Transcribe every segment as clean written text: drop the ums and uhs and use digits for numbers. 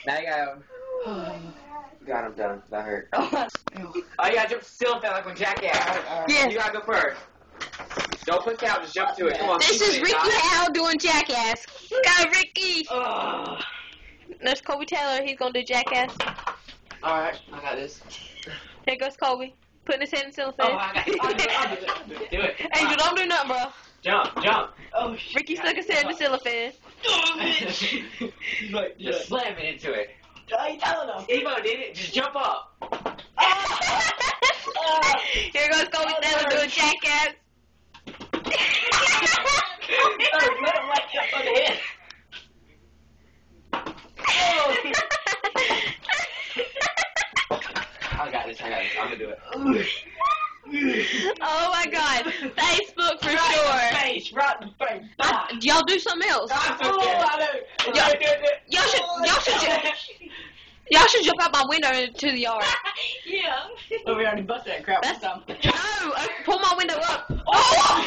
Now you gotta. God, I'm done. That hurt. Oh, you gotta jump still, fella, like when jackass. Yeah. You gotta go first. Don't put out, just jump to it. Come on. This is Ricky Howe doing jackass. Go, Ricky. There's Kobe Taylor. He's gonna do jackass. Alright, I got this. Here goes Kobe. Putting his head in the ceiling fan. Oh, I got it. I'll do it. Do it. Angel, don't do nothing, bro. Jump. Oh, shit. Ricky stuck his head in the ceiling fan. Just slam it into it. I ain't telling him. Evo did it. Just jump up. Here goes Kobe Taylor doing jackass. I got this. I'm gonna do it. Oh my God. Facebook for sure. Face, right in the face. Y'all do something else. Y'all should jump out my window into the yard. Yeah. But we already busted that crap one time. No, pull my window up. Oh!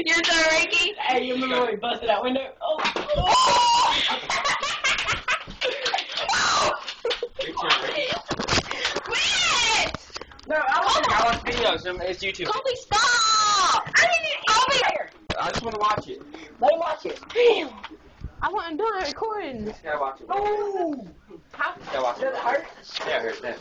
You're so Ricky. Hey, you remember when we busted that window? Oh! Quit! No, I watch videos. It's YouTube. Kobe, stop! I didn't even Kobe! I just want to watch it. Let him watch it. Damn! I wasn't done recording. Gotta watch it. Oh! Gotta watch it. Does it hurt? Yeah, it hurts.